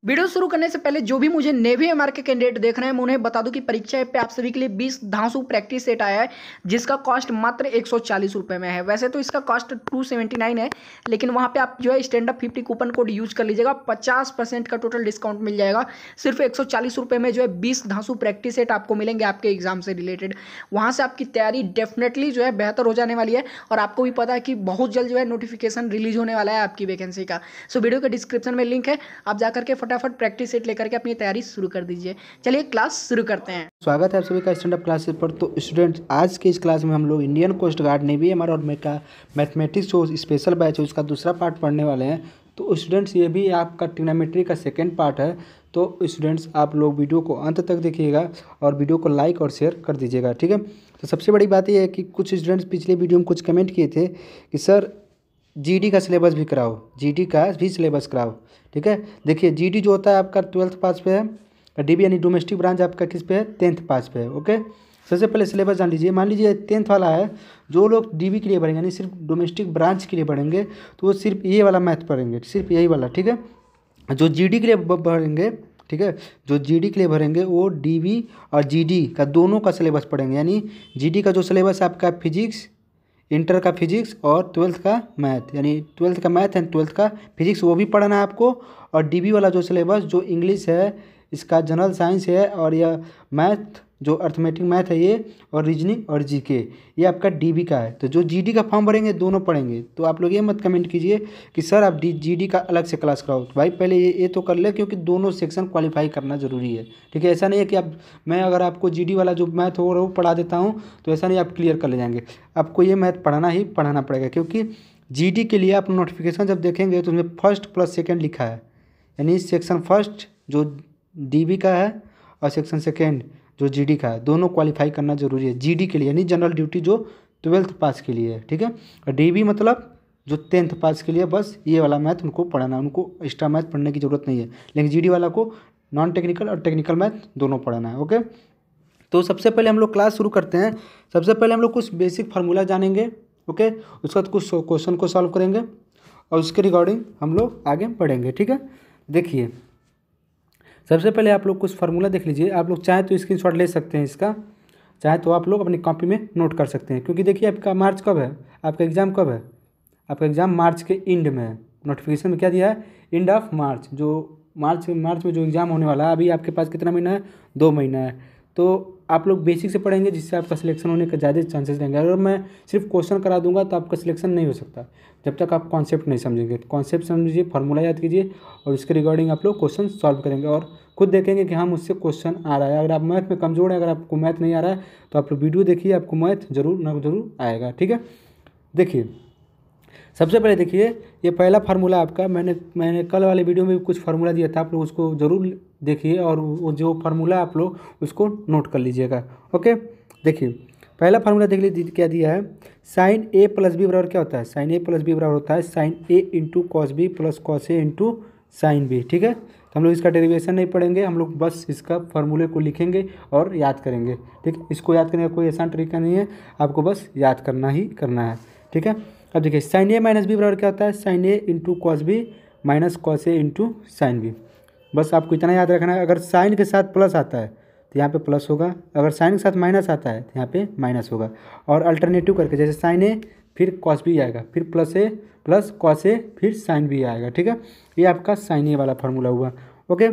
Video शुरू करने से पहले जो भी मुझे नेवी एमआर के कैंडिडेट देख रहे हैं मैं उन्हें बता दूं कि परीक्षा ऐप पे आप सभी के लिए 20 धांसू प्रैक्टिस सेट आया है जिसका कॉस्ट मात्र 140 रुपये में है। वैसे तो इसका कॉस्ट 279 है, लेकिन वहां पे आप जो है stand up 50 coupon code use कर लीजिएगा, 50% का टोटल डिस्काउंट मिल जाएगा। सिर्फ 140 रुपये में जो है 20 धांसू प्रैक्टिस सेट आपको मिलेंगे आपके एग्जाम से रिलेटेड। वहाँ से आपकी तैयारी डेफिनेटली जो है बेहतर हो जाने वाली है और आपको भी पता है कि बहुत जल्द जो है नोटिफिकेशन रिलीज होने वाला है आपकी वैकेंसी का। सो वीडियो के डिस्क्रिप्शन में लिंक है, आप जाकर के फटाफट प्रैक्टिस सेट लेकर के अपनी तैयारी शुरू कर दीजिए। चलिए क्लास शुरू करते हैं। स्वागत है आप सभी का स्टैंड अप क्लासेस पर। तो स्टूडेंट्स, आज के इस क्लास में हम लोग Indian coast guard navy MR और मेका मैथमेटिक्स जो स्पेशल बैच है उसका दूसरा पार्ट पढ़ने वाले हैं। तो स्टूडेंट्स, ये भी आपका ट्रिग्नोमेट्री का सेकेंड पार्ट है। तो स्टूडेंट्स, आप लोग वीडियो को अंत तक देखिएगा और वीडियो को लाइक और शेयर कर दीजिएगा, ठीक है। तो सबसे बड़ी बात यह है कि कुछ स्टूडेंट्स पिछले वीडियो में कुछ कमेंट किए थे कि सर जीडी का सिलेबस भी कराओ, जीडी का भी सिलेबस कराओ, ठीक है। देखिए, जीडी जो होता है आपका 12th पास पे है, डीबी यानी डोमेस्टिक ब्रांच आपका किस पे है, 10th पास पे है, ओके। सबसे पहले सिलेबस जान लीजिए। मान लीजिए 10th वाला है, जो लोग डीबी के लिए पढ़ेंगे यानी सिर्फ डोमेस्टिक ब्रांच के लिए पढ़ेंगे तो वो सिर्फ ये वाला मैथ पढ़ेंगे, सिर्फ यही वाला, ठीक है। जो जीडी के लिए भरेंगे, ठीक है, जो जीडी के लिए भरेंगे वो डीबी और जीडी का दोनों का सिलेबस पढ़ेंगे। यानी जीडी का जो सिलेबस आपका फिजिक्स, इंटर का फिजिक्स और 12th का मैथ, यानी 12th का मैथ एंड 12th का फिजिक्स वो भी पढ़ना है आपको। और डीबी वाला जो सिलेबस जो इंग्लिश है, इसका जनरल साइंस है और यह मैथ जो अर्थमेटिक मैथ है ये, और रीजनिंग और जीके, ये आपका डीबी का है। तो जो जीडी का फॉर्म भरेंगे दोनों पढ़ेंगे। तो आप लोग ये मत कमेंट कीजिए कि सर आप जीडी का अलग से क्लास कराओ। तो भाई पहले ये तो कर ले, क्योंकि दोनों सेक्शन क्वालिफाई करना ज़रूरी है, ठीक है। ऐसा नहीं है कि आप, मैं अगर आपको जीडी वाला जो मैथ हो वो पढ़ा देता हूँ तो ऐसा नहीं आप क्लियर कर ले जाएंगे। आपको ये मैथ पढ़ाना ही पढ़ाना पड़ेगा, क्योंकि जीडी के लिए आप नोटिफिकेशन जब देखेंगे तो उसमें फर्स्ट प्लस सेकेंड लिखा है। यानी सेक्शन फर्स्ट जो डीबी का है और सेक्शन सेकेंड जो जीडी का है, दोनों क्वालिफाई करना जरूरी है जीडी के लिए, यानी जनरल ड्यूटी जो 12th पास के लिए है, ठीक है। और डीबी मतलब जो 10th पास के लिए, बस ये वाला मैथ उनको पढ़ाना, उनको एक्स्ट्रा मैथ पढ़ने की ज़रूरत नहीं है। लेकिन जीडी वाला को नॉन टेक्निकल और टेक्निकल मैथ दोनों पढ़ाना है, ओके। तो सबसे पहले हम लोग क्लास शुरू करते हैं। सबसे पहले हम लोग कुछ बेसिक फार्मूला जानेंगे, ओके। उसके बाद कुछ क्वेश्चन को सॉल्व करेंगे और उसके रिगार्डिंग हम लोग आगे बढ़ेंगे, ठीक है। देखिए, सबसे पहले आप लोग कुछ फार्मूला देख लीजिए। आप लोग चाहे तो स्क्रीनशॉट ले सकते हैं इसका, चाहे तो आप लोग अपनी कॉपी में नोट कर सकते हैं। क्योंकि देखिए, आपका मार्च कब है, आपका एग्ज़ाम कब है, आपका एग्ज़ाम मार्च के एंड में है। नोटिफिकेशन में क्या दिया है, एंड ऑफ मार्च। जो मार्च में जो एग्ज़ाम होने वाला है, अभी आपके पास कितना महीना है, 2 महीना है। तो आप लोग बेसिक से पढ़ेंगे जिससे आपका सिलेक्शन होने का ज़्यादा चांसेस रहेंगे। अगर मैं सिर्फ क्वेश्चन करा दूंगा तो आपका सिलेक्शन नहीं हो सकता जब तक आप कॉन्सेप्ट नहीं समझेंगे। कॉन्सेप्ट समझिए, फार्मूला याद कीजिए और उसके रिगार्डिंग आप लोग क्वेश्चन सॉल्व करेंगे और खुद देखेंगे कि हाँ मुझसे क्वेश्चन आ रहा है। अगर आप मैथ में कमज़ोर है, अगर आपको मैथ नहीं आ रहा है तो आप लोग वीडियो देखिए, आपको मैथ जरूर आएगा, ठीक है। देखिए, सबसे पहले देखिए, ये पहला फार्मूला आपका, मैंने कल वाले वीडियो में भी कुछ फार्मूला दिया था, आप लोग उसको ज़रूर देखिए और वो जो फार्मूला आप लोग उसको नोट कर लीजिएगा, ओके। देखिए, पहला फार्मूला देख लीजिए क्या दिया है। साइन ए प्लस बी बराबर क्या होता है, साइन ए प्लस बी बराबर होता है sine A into cos B plus cos A into sine B, ठीक है। तो हम लोग इसका डेरिवेशन नहीं पढ़ेंगे, हम लोग बस इसका फार्मूले को लिखेंगे और याद करेंगे, ठीक है। इसको याद करने का कोई आसान तरीका नहीं है, आपको बस याद करना ही करना है, ठीक है। अब देखिए, साइन ए माइनस बी बराबर क्या होता है, sine A into cos B minus cos A into sine B. बस आपको इतना याद रखना है। अगर साइन के साथ प्लस आता है तो यहाँ पे प्लस होगा, अगर साइन के साथ माइनस आता है तो यहाँ पे माइनस होगा। और अल्टरनेटिव करके, जैसे साइन ए फिर कॉस बी आएगा, फिर प्लस ए प्लस कॉस ए फिर साइन बी आएगा, ठीक है। ये आपका साइन ए वाला फार्मूला हुआ, ओके।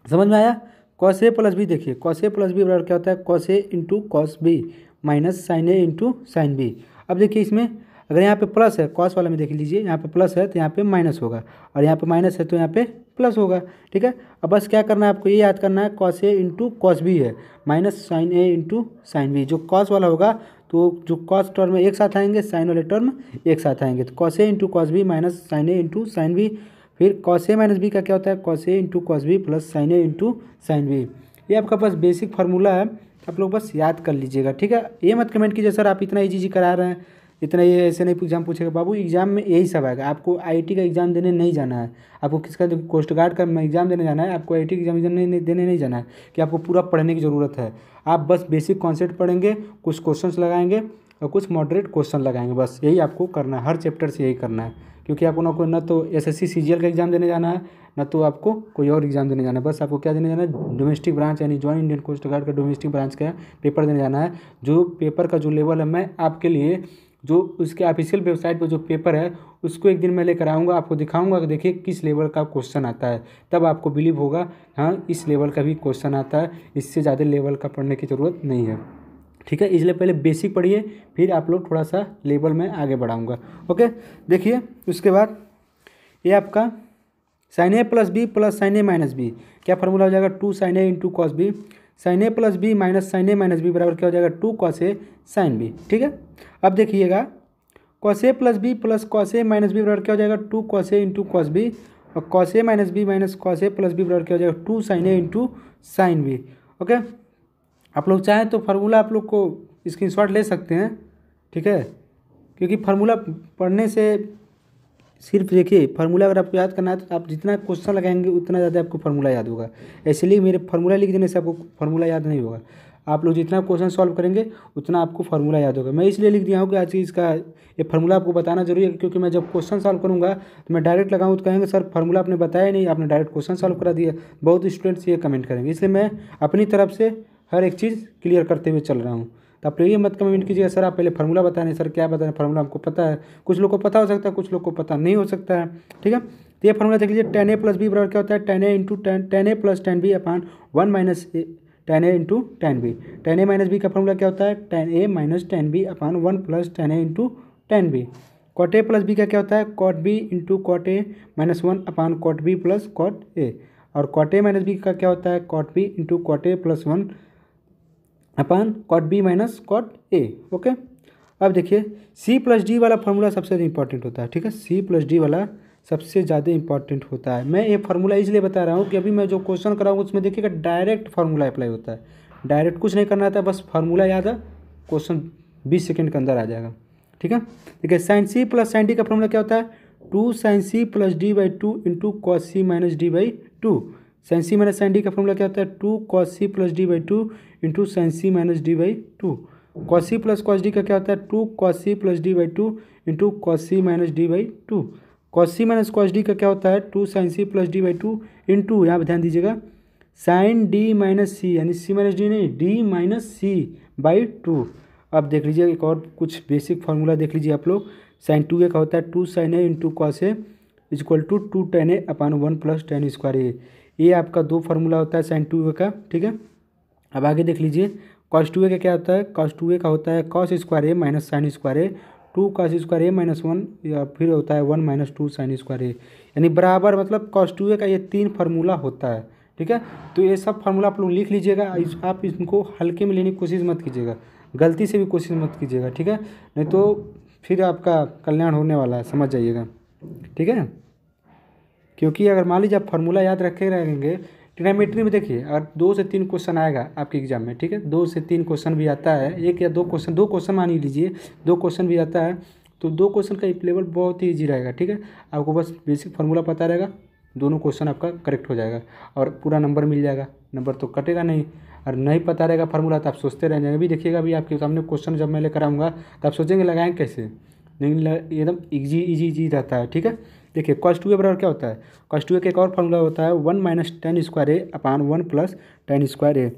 समझ में आया। कॉस ए प्लस बी, देखिए कॉस ए प्लस बी बराबर क्या होता है, cos A into cos B minus sine A into sine B. अब देखिए, इसमें अगर यहाँ पे प्लस है, कॉस वाले में देख लीजिए, यहाँ पे प्लस है तो यहाँ पे माइनस होगा, और यहाँ पे माइनस है तो यहाँ पे प्लस होगा, ठीक है। अब बस क्या करना है आपको, ये याद करना है, cos A into cos B है minus sine A into sine B. जो कॉस वाला होगा तो जो कॉस टर्म एक साथ आएंगे, साइन वाले टर्म एक साथ आएंगे। तो cos A into cos B minus sine A into sine B. फिर कॉस ए माइनस बी का क्या होता है, cos A into cos B plus sine A into sine B. ये आपका बस बेसिक फार्मूला है, आप लोग बस याद कर लीजिएगा, ठीक है। ये मत कमेंट कीजिए सर आप इतना ईजी करा रहे हैं, इतना ये ऐसे नहीं एग्जाम पूछेगा। बाबू, एग्जाम में यही सब आएगा। आपको आईटी का एग्जाम देने नहीं जाना है, आपको किसका, कोस्ट गार्ड का एग्जाम देने जाना है, आपको आईटी का एग्जाम देने नहीं जाना है कि आपको पूरा पढ़ने की ज़रूरत है। आप बस बेसिक कॉन्सेप्ट पढ़ेंगे, कुछ क्वेश्चंस लगाएंगे और कुछ मॉडरेट क्वेश्चन लगाएंगे, बस यही आपको करना है। हर चैप्टर से यही करना है, क्योंकि आपको ना तो एसएससी सीजीएल का एग्जाम देने जाना है, ना तो आपको कोई और एग्जाम देने जाना है। बस आपको क्या देने जाना है, डोमेस्टिक ब्रांच यानी जॉइंट इंडियन कोस्ट गार्ड का डोमेस्टिक ब्रांच का पेपर देने जाना है। जो पेपर का जो लेवल है, मैं आपके लिए जो उसके ऑफिशियल वेबसाइट पर जो पेपर है उसको एक दिन मैं लेकर आऊँगा, आपको दिखाऊंगा कि देखिए किस लेवल का क्वेश्चन आता है, तब आपको बिलीव होगा हाँ इस लेवल का भी क्वेश्चन आता है, इससे ज़्यादा लेवल का पढ़ने की ज़रूरत नहीं है। ठीक है, इसलिए पहले बेसिक पढ़िए, फिर आप लोग थोड़ा सा लेवल में आगे बढ़ाऊँगा। ओके, देखिए उसके बाद ये आपका sign A plus B plus sine A minus B, क्या फार्मूला हो जाएगा, 2 sine A into cos B, sign A plus B minus sine A minus B बराबर क्या हो जाएगा, 2 कॉस ए साइन बी। ठीक है, अब देखिएगा cos A plus B plus cos A minus B बराबर क्या हो जाएगा, 2 cos A into cos B, और cos A minus B minus cos A plus B बराबर क्या हो जाएगा, 2 sine A into sine B. Okay, आप लोग चाहें तो फार्मूला आप लोग को स्क्रीनशॉट ले सकते हैं। ठीक है, क्योंकि फार्मूला पढ़ने से सिर्फ देखिए फार्मूला अगर आपको याद करना है तो आप जितना क्वेश्चन लगाएंगे उतना ज़्यादा आपको फार्मूला याद होगा। इसलिए मेरे फार्मूला लिख देने से आपको फार्मूला याद नहीं होगा, आप लोग जितना क्वेश्चन सॉल्व करेंगे उतना आपको फार्मूला याद होगा। मैं इसलिए लिख दिया हूँ कि आज इसका ये फार्मूला आपको बताना जरूरी है, क्योंकि मैं जब क्वेश्चन सॉल्व करूँगा तो मैं डायरेक्ट लगाऊँ तो कहेंगे सर फार्मूला आपने बताया नहीं, आपने डायरेक्ट क्वेश्चन सॉल्व करा दिया। बहुत स्टूडेंट्स ये कमेंट करेंगे, इसलिए मैं अपनी तरफ से हर एक चीज़ क्लियर करते हुए चल रहा हूँ। तो आप लोग ये मत कमेंट कीजिएगा सर आप पहले फार्मूला बताएं, सर क्या बताएं, फार्मूला हमको पता है। कुछ लोग को पता हो सकता है, कुछ लोग को पता नहीं हो सकता है। ठीक है, तो ये फार्मूला देख लीजिए, tan a प्लस बी बराबर क्या होता है, tan a into tan a plus tan b upon 1 minus tan a into tan b। tan a minus B का फार्मूला क्या होता है, tan a minus tan b upon 1 plus tan a into tan b। cot a plus B का क्या होता है, cot b into cot a minus 1 upon cot b plus cot a। और cot a minus B का क्या होता है, cot b into cot a plus 1 upon cot B minus cot A. Okay, अब देखिए सी प्लस डी वाला formula सबसे ज़्यादा इंपॉर्टेंट होता है। ठीक है, सी प्लस डी वाला सबसे ज़्यादा इंपॉर्टेंट होता है। मैं ये फार्मूला इसलिए बता रहा हूँ कि अभी मैं जो क्वेश्चन कराऊँ उसमें देखिएगा डायरेक्ट फार्मूला अप्लाई होता है, डायरेक्ट कुछ नहीं करना था, बस फार्मूला याद है, क्वेश्चन 20 सेकेंड के अंदर आ जाएगा। ठीक है, देखिए sine C plus sine D का फार्मूला क्या होता है, 2 sine C plus D by 2 into cos C minus D by 2। Sine C minus sine D का फार्मूला क्या होता है, 2 cos C plus D by 2 into sine C minus D by 2। Cos C plus cos D का क्या होता है, 2 cos C plus D by 2 into cos C minus D by 2। Cos C minus cos D का क्या होता है, 2 sine C plus D by 2 into, यहाँ पर ध्यान दीजिएगा, साइन डी माइनस सी, यानी सी माइनस डी नहीं, डी माइनस सी बाई 2। अब देख लीजिए एक और कुछ बेसिक फार्मूला देख लीजिए आप लोग, साइन 2a का होता है 2 sine A into cos A is equal to 2 tan a upon 1 plus tan square A. ये आपका दो फार्मूला होता है साइन 2a का। ठीक है, अब आगे देख लीजिए कॉस 2a का क्या होता है, कॉस 2a का होता है कॉस स्क्वायर ए माइनस साइन स्क्वायर ए, 2 कॉस स्क्वायर ए माइनस 1, या फिर होता है 1 माइनस 2 साइन स्क्वायर ए, यानी बराबर, मतलब कॉस 2a का ये 3 फार्मूला होता है। ठीक है, तो ये सब फार्मूला आप लोग लिख लीजिएगा, आप इनको हल्के में लेने की कोशिश मत कीजिएगा, गलती से भी कोशिश मत कीजिएगा। ठीक है, नहीं तो फिर आपका कल्याण होने वाला है, समझ जाइएगा। ठीक है, क्योंकि अगर मान लीजिए आप फार्मूला याद रखे रहेंगे, ट्रिग्नोमेट्री में देखिए अगर 2 से 3 क्वेश्चन आएगा आपके एग्जाम में, ठीक है, 2 से 3 क्वेश्चन भी आता है, एक या दो क्वेश्चन मान ही लीजिए, 2 क्वेश्चन भी आता है, तो 2 क्वेश्चन का लेवल बहुत ही ईजी रहेगा। ठीक है, आपको बस बेसिक फार्मूला पता रहेगा, दोनों क्वेश्चन आपका करेक्ट हो जाएगा और पूरा नंबर मिल जाएगा, नंबर तो कटेगा नहीं। और नहीं पता रहेगा फार्मूला तो आप सोचते रह जाएंगे। अभी देखिएगा, अभी आपके सामने क्वेश्चन जब मैं लेकर आऊँगा तो आप सोचेंगे लगाएं कैसे, नहीं एकदम इजी रहता है। ठीक है, देखिए कॉस 2a बराबर क्या होता है, कॉस 2a का एक और फार्मूला होता है 1 minus tan square A upon 1 plus tan square A.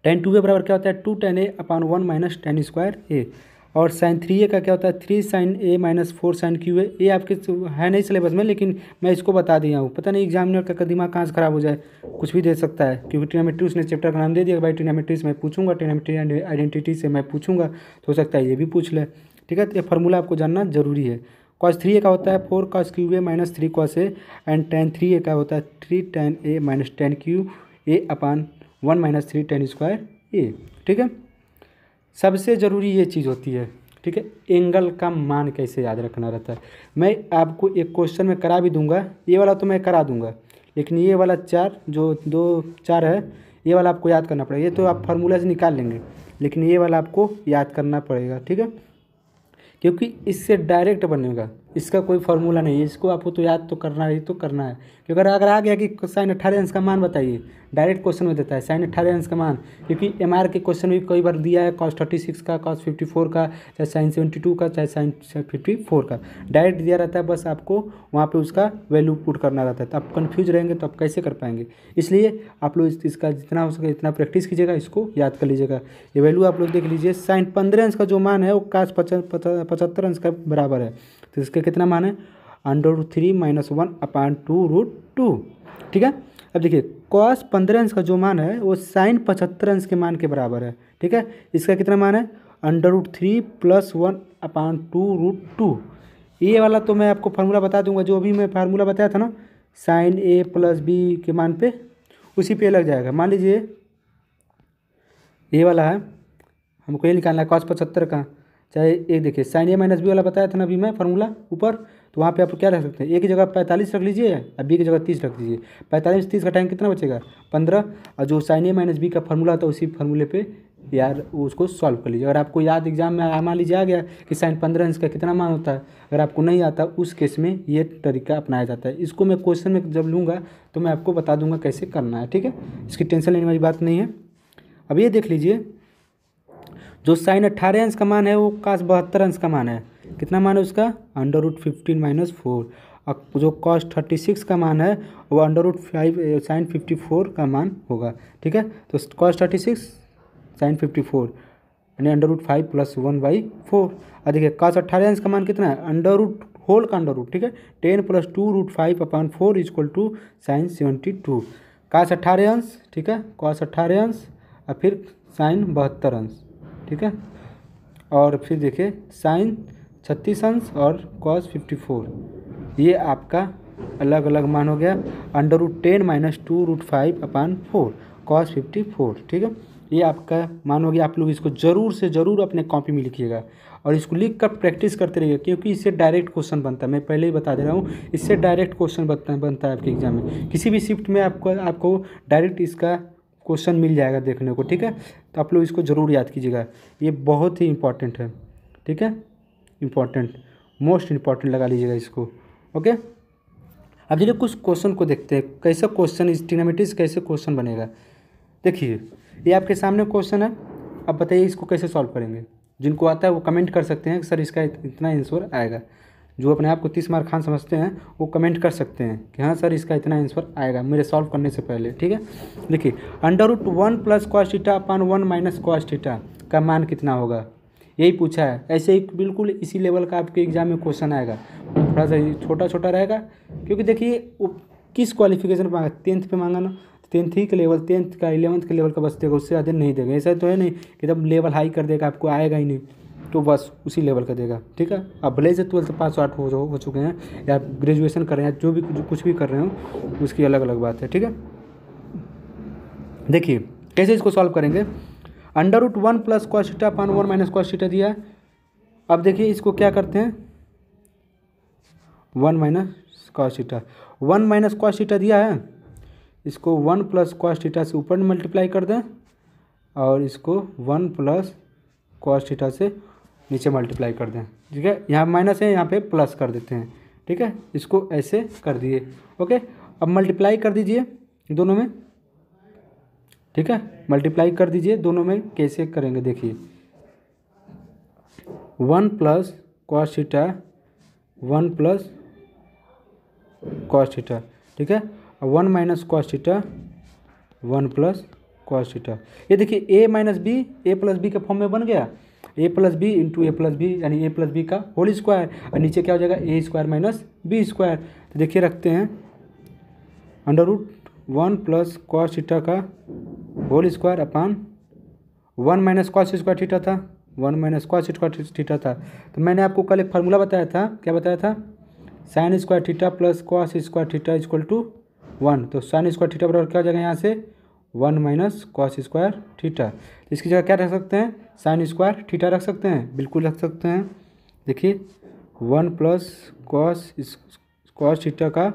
tan 2a बराबर क्या होता है, 2 tan a upon 1 minus tan square A. और साइन 3a का क्या होता है, 3 sine A minus 4 sine cube A. ये आपके है नहीं सिलेबस में, लेकिन मैं इसको बता दिया हूँ, पता नहीं एग्जामिनर का दिमाग कहाँ से खराब हो जाए, कुछ भी दे सकता है, क्योंकि ट्रिग्नोमेट्री उसने चैप्टर का नाम दे दिया, भाई ट्रिग्नोमेट्री से मैं पूछूंगा, ट्रिग्नोमेट्री एंड आइडेंटिटी से मैं पूछूंगा, तो हो सकता है ये भी पूछ ले। ठीक है, तो ये फार्मूला आपको जानना जरूरी है। कॉस 3a का होता है 4 cos cube A minus 3 cos A, and tan 3a का होता है 3 tan a minus tan cube A upon 1 minus 3 tan square A. ठीक है, सबसे ज़रूरी ये चीज़ होती है। ठीक है, एंगल का मान कैसे याद रखना रहता है। मैं आपको एक क्वेश्चन में करा भी दूंगा, ये वाला तो मैं करा दूंगा, लेकिन ये वाला 4 जो 2 4 है, ये वाला आपको याद करना पड़ेगा। ये तो आप फार्मूला से निकाल लेंगे, लेकिन ये वाला आपको याद करना पड़ेगा। ठीक है, क्योंकि इससे डायरेक्ट बनेगा, इसका कोई फार्मूला नहीं है, इसको आपको तो याद तो करना ही तो करना है। क्योंकि अगर आ गया कि साइन 18 अंश का मान बताइए, डायरेक्ट क्वेश्चन में देता है साइन 18 अंश का मान, क्योंकि MR के क्वेश्चन भी कई बार दिया है cos 36 का, cos 54 का, चाहे साइन 72 का, चाहे साइन 54 का, डायरेक्ट दिया रहता है। बस आपको वहाँ पे उसका वैल्यू पुट करना रहता है। तो आप कन्फ्यूज रहेंगे तो आप कैसे कर पाएंगे। इसलिए आप लोग इसका जितना हो सके इतना प्रैक्टिस कीजिएगा, इसको याद कर लीजिएगा। ये वैल्यू आप लोग देख लीजिए, साइन 15 अंश का जो मान है वो cos 75 अंश का बराबर है। तो इसका कितना मान है, √3 - 1/2√2। ठीक है। अब देखिए cos 15 अंश का जो मान है वो साइन 75 अंश के मान के बराबर है। ठीक है। इसका कितना मान है, √3 + 1/2√2। ये वाला तो मैं आपको फार्मूला बता दूंगा, जो अभी मैं फार्मूला बताया था ना साइन A + B के मान पे, उसी पे लग जाएगा। मान लीजिए ये वाला है, हमको ये निकालना है cos 75 का, चाहे एक देखिए साइन A - B वाला बताया था ना अभी मैं फार्मूला ऊपर, तो वहाँ पे आप क्या रख सकते हैं, A की जगह 45 रख लीजिए और B की जगह 30 रख दीजिए। 45 30 का टाइम कितना बचेगा, 15। और जो साइन A - B का फार्मूला था उसी फार्मूले पे यार उसको सॉल्व कर लीजिए। अगर आपको याद एग्जाम में मान लीजिए आ गया कि साइन 15 अंश का कितना मान होता है, अगर आपको नहीं आता उस केस में ये तरीका अपनाया जाता है। इसको मैं क्वेश्चन में जब लूँगा तो मैं आपको बता दूंगा कैसे करना है। ठीक है, इसकी टेंशन लेने वाली बात नहीं है। अब ये देख लीजिए, जो साइन 18 अंश का मान है वो cos 72 अंश का मान है। कितना मान है उसका, √15 - 4। और जो cos 36 का मान है वो √5 साइन 54 का मान होगा। ठीक है, तो cos 36 साइन 54 यानी √5 + 1/4। और देखिए cos 18 अंश का मान कितना है, अंडर होल का अंडर रूट। ठीक है, 10 + 2√5/4 = साइन 72। cos 18 अंश, ठीक है, cos 18 अंश और फिर साइन 72 अंश। ठीक है, और फिर देखिए साइन 36 अंश और cos 54, ये आपका अलग अलग मान हो गया। √10 - 2√5/4 cos 54। ठीक है, ये आपका मान हो गया। आप लोग इसको ज़रूर से ज़रूर अपने कॉपी में लिखिएगा और इसको लिख कर प्रैक्टिस करते रहिए, क्योंकि इससे डायरेक्ट क्वेश्चन बनता है। मैं पहले ही बता दे रहा हूँ, इससे डायरेक्ट क्वेश्चन बनता है आपके एग्जाम में। किसी भी शिफ्ट में आपको डायरेक्ट इसका क्वेश्चन मिल जाएगा देखने को। ठीक है, तो आप लोग इसको ज़रूर याद कीजिएगा, ये बहुत ही इंपॉर्टेंट है। ठीक है, इम्पॉर्टेंट, मोस्ट इम्पॉर्टेंट लगा लीजिएगा इसको। ओके, अब चलिए कुछ क्वेश्चन को देखते हैं, कैसे क्वेश्चन इस ट्रिग्नोमेट्री से कैसे क्वेश्चन बनेगा। देखिए ये आपके सामने क्वेश्चन है, अब बताइए इसको कैसे सॉल्व करेंगे। जिनको आता है वो कमेंट कर सकते हैं कि सर इसका इतना आंसर आएगा। जो अपने आप को 30 मार्क खान समझते हैं वो कमेंट कर सकते हैं कि हाँ सर इसका इतना आंसर आएगा मेरे सॉल्व करने से पहले। ठीक है, देखिए √1 + cos θ/1 - cos θ का मान कितना होगा, यही पूछा है। ऐसे ही बिल्कुल इसी लेवल का आपके एग्जाम में क्वेश्चन आएगा, थोड़ा सा छोटा छोटा रहेगा, क्योंकि देखिए वो किस क्वालिफिकेशन मांगा, 10th पे मांगा ना, 10th ही के लेवल, 10th का 11th के लेवल का बस देगा, उससे ज़्यादा नहीं देगा। ऐसा तो है नहीं कि जब लेवल हाई कर देगा आपको आएगा ही नहीं, तो बस उसी लेवल का देगा। ठीक है, अब भले से 12th पास आउट हो चुके हैं या ग्रेजुएशन कर रहे हैं, जो कुछ भी कर रहे हो उसकी अलग अलग बात है। ठीक है, देखिए कैसे इसको सॉल्व करेंगे। √1 + cos θ/1 - cos θ दिया है। अब देखिए इसको क्या करते हैं, 1 - cos θ, 1 - cos θ दिया है, इसको 1 + cos θ से ऊपर मल्टीप्लाई कर दें और इसको 1 + cos θ से नीचे मल्टीप्लाई कर दें। ठीक है, यहाँ माइनस है, यहाँ पे प्लस कर देते हैं। ठीक है, इसको ऐसे कर दिए। ओके, अब मल्टीप्लाई कर दीजिए दोनों में। ठीक है, मल्टीप्लाई कर दीजिए दोनों में। कैसे करेंगे देखिए, 1 + cos θ 1 + cos θ। ठीक है, 1 - cos θ 1 + cos θ। ये देखिए a - b, a + b के फॉर्म में बन गया, a + b × a + b यानी a + b का होल स्क्वायर, और नीचे क्या हो जाएगा a² - b²। तो देखिए रखते हैं √1 + cos θ का होल स्क्वायर अपान 1 - cos² θ था, 1 - cos² θ था। तो मैंने आपको कल एक फार्मूला बताया था, क्या बताया था, sin² θ + cos² θ = 1। तो sin² θ बराबर क्या हो जाएगा यहाँ से 1 - cos² θ। तो इसकी जगह क्या रख सकते हैं, sin² θ रख सकते हैं, बिल्कुल रख सकते हैं। देखिए 1 + cos θ का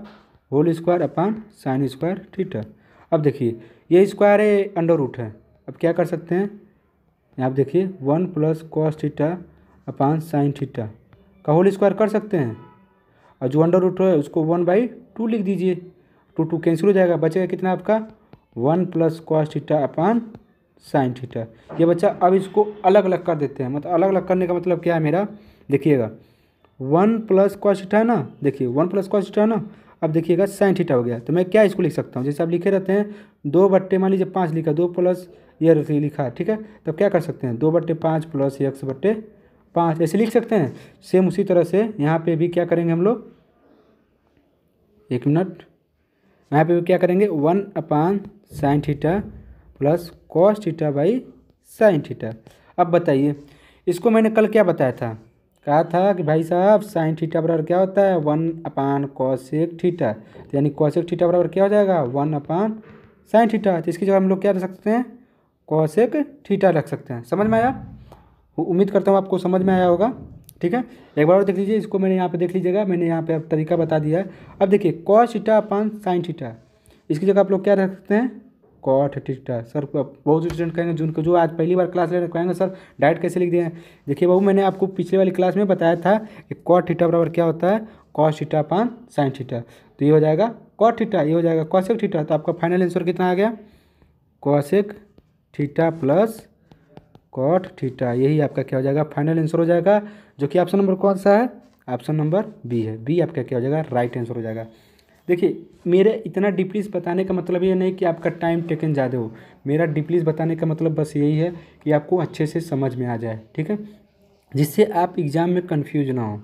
होल स्क्वायर अपान sin² θ। अब देखिए ये स्क्वायर है, अंडर रूट है। अब क्या कर सकते हैं, यहाँ पे देखिए 1 + cos θ अपान sin θ का होल स्क्वायर कर सकते हैं। और जो अंडर रूट है उसको 1/2 लिख दीजिए। 2 कैंसिल हो जाएगा, बचेगा कितना आपका 1 + cos theta upon sine theta. ये बच्चा अब इसको अलग अलग कर देते हैं, मतलब अलग अलग करने का मतलब क्या है मेरा, देखिएगा 1 + cos थीटा है ना, देखिए 1 + cos थीटा है ना। अब देखिएगा साइन थीटा हो गया, तो मैं क्या इसको लिख सकता हूँ, जैसे आप लिखे रहते हैं 2 मान लीजिए 5 लिखा, 2 प्लस ये लिखा, ठीक है। तब क्या कर सकते हैं 2/5 + x/5 ऐसे लिख सकते हैं। सेम उसी तरह से यहाँ पे भी क्या करेंगे हम लोग, 1 मिनट, यहाँ पे भी क्या करेंगे 1/sin थीटा + cos थीटा/sin थीटा। अब बताइए इसको मैंने कल क्या बताया था, कहा था कि भाई साहब साइन थीटा बराबर क्या होता है 1/cosec थीटा, तो यानी cosec थीटा बराबर क्या हो जाएगा 1/sin थीटा। तो इसकी जगह हम लोग क्या रख सकते हैं cosec थीटा रख सकते हैं। समझ में आया, उम्मीद करता हूँ आपको समझ में आया होगा, ठीक है। एक बार और देख लीजिए इसको, मैंने यहाँ पे देख लीजिएगा, मैंने यहाँ पे अब तरीका बता दिया है। अब देखिए cos theta upon sine theta, इसकी जगह आप लोग क्या रख सकते हैं cot थीटा। सर बहुत स्टूडेंट कहेंगे जिनको जो आज पहली बार क्लास ले रहे कहेंगे सर डायरेक्ट कैसे लिख दिए हैं। देखिए बाबू मैंने आपको पिछले वाली क्लास में बताया था कि cot थीटा बराबर क्या होता है cos theta upon sine theta. तो ये हो जाएगा cot थीटा, ये हो जाएगा cosec थीटा। तो आपका फाइनल आंसर कितना आ गया cosec theta plus cot theta, यही आपका क्या हो जाएगा फाइनल आंसर हो जाएगा, जो कि ऑप्शन नंबर कौन सा है, ऑप्शन नंबर बी है। बी आपका क्या हो जाएगा राइट आंसर हो जाएगा। देखिए मेरे इतना डीपली बताने का मतलब ये नहीं कि आपका टाइम टेकन ज़्यादा हो, मेरा डीपली बताने का मतलब बस यही है कि आपको अच्छे से समझ में आ जाए, ठीक है, जिससे आप एग्ज़ाम में कंफ्यूज ना हो।